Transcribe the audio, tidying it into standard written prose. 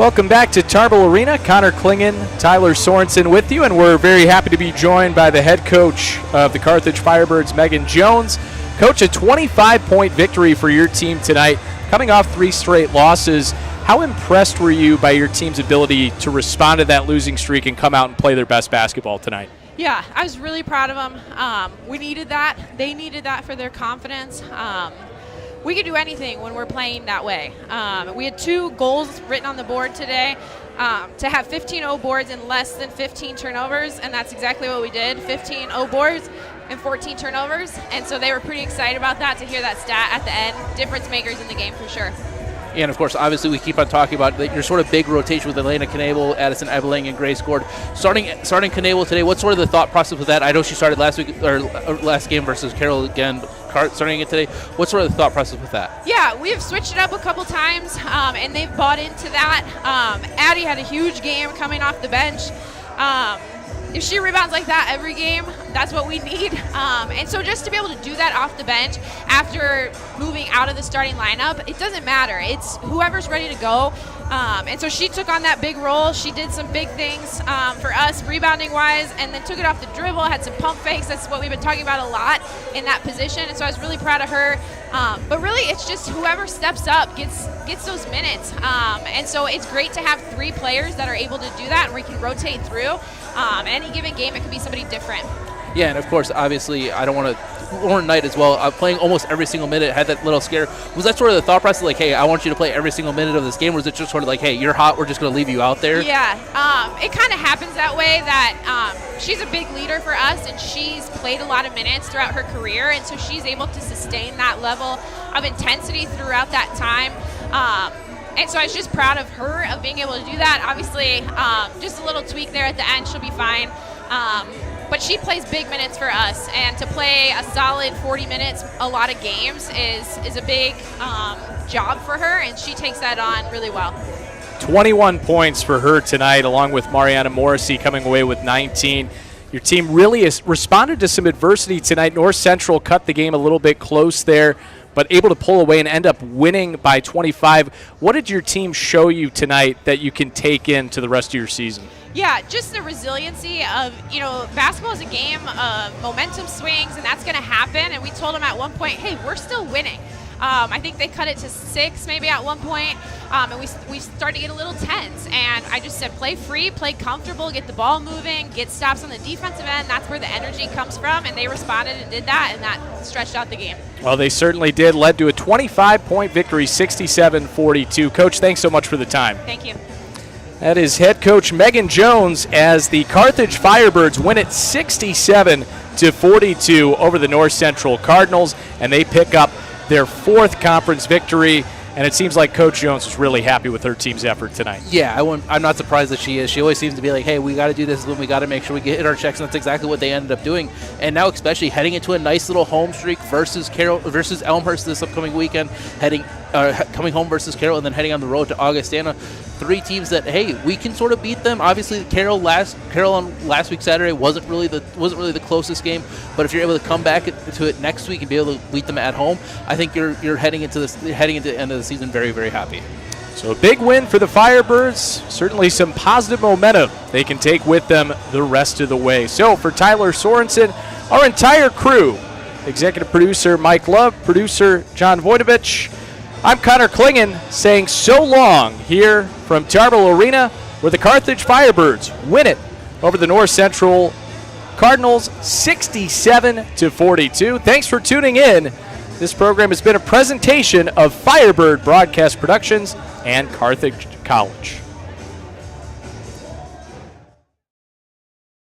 Welcome back to Tarbell Arena. Connor Klingen, Tyler Sorensen with you, and we're very happy to be joined by the head coach of the Carthage Firebirds, Megan Jones. Coach, a 25-point victory for your team tonight, coming off 3 straight losses. How impressed were you by your team's ability to respond to that losing streak and come out and play their best basketball tonight? Yeah, I was really proud of them. We needed that. They needed that for their confidence. We could do anything when we're playing that way. We had 2 goals written on the board today to have 15 O boards and less than 15 turnovers, and that's exactly what we did, 15 O boards and 14 turnovers, and so they were pretty excited about that, to hear that stat at the end. Difference makers in the game for sure. And, of course, obviously we keep on talking about your sort of big rotation with Elena Knebel, Addison Ebeling, and Grace Gord. Starting Knebel today, what's sort of the thought process with that? I know she started last week or last game versus Carroll again. Starting it today, what's sort of the thought process with that? Yeah, we have switched it up a couple times, and they've bought into that. Addie had a huge game coming off the bench. If she rebounds like that every game, that's what we need. And so just to be able to do that off the bench after moving out of the starting lineup, it doesn't matter. It's whoever's ready to go. And so she took on that big role. She did some big things for us rebounding-wise, and then took it off the dribble, had some pump fakes. That's what we've been talking about a lot in that position, and so I was really proud of her. But really, it's just whoever steps up gets those minutes. And so it's great to have 3 players that are able to do that, and we can rotate through. Any given game, it could be somebody different. Yeah, and of course, obviously, I don't want to. Lauren Knight as well, playing almost every single minute, had that little scare. Was that sort of the thought process, like, hey, I want you to play every single minute of this game, or was it just sort of like, hey, you're hot, we're just going to leave you out there? Yeah, it kind of happens that way, that she's a big leader for us, and she's played a lot of minutes throughout her career, and so she's able to sustain that level of intensity throughout that time. And so I was just proud of her, of being able to do that. Obviously, just a little tweak there at the end, she'll be fine. But she plays big minutes for us, and to play a solid 40 minutes, a lot of games, is a big job for her, and she takes that on really well. 21 points for her tonight, along with Mariana Morrissey coming away with 19. Your team really has responded to some adversity tonight. North Central cut the game a little bit close there, but able to pull away and end up winning by 25. What did your team show you tonight that you can take into the rest of your season? Yeah, just the resiliency of, basketball is a game of momentum swings, and that's going to happen. And we told them at one point, hey, we're still winning. I think they cut it to 6 maybe at one point, and we started to get a little tense. And I just said, play free, play comfortable, get the ball moving, get stops on the defensive end. That's where the energy comes from, and they responded and did that, and that stretched out the game. Well, they certainly did. Led to a 25-point victory, 67-42. Coach, thanks so much for the time. Thank you. That is head coach Megan Jones as the Carthage Firebirds win it 67-42 over the North Central Cardinals, and they pick up their 4th conference victory. And it seems like Coach Jones was really happy with her team's effort tonight. Yeah, I'm not surprised that she is. She always seems to be like, hey, we got to do this, we got to make sure we hit our checks, and that's exactly what they ended up doing. And now especially heading into a nice little home streak versus Elmhurst this upcoming weekend, coming home versus Carroll, and then heading on the road to Augustana. 3 teams that, hey, we can sort of beat them. Obviously, Carroll on last week Saturday wasn't really the closest game, but if you're able to come back to it next week and be able to beat them at home, I think you're heading into the end of the season very, very happy. So a big win for the Firebirds. Certainly some positive momentum they can take with them the rest of the way. So for Tyler Sorensen, our entire crew, executive producer Mike Love, producer John Voidovich, I'm Connor Klingen saying so long here from Tarbell Arena, where the Carthage Firebirds win it over the North Central Cardinals 67-42. Thanks for tuning in. This program has been a presentation of Firebird Broadcast Productions and Carthage College.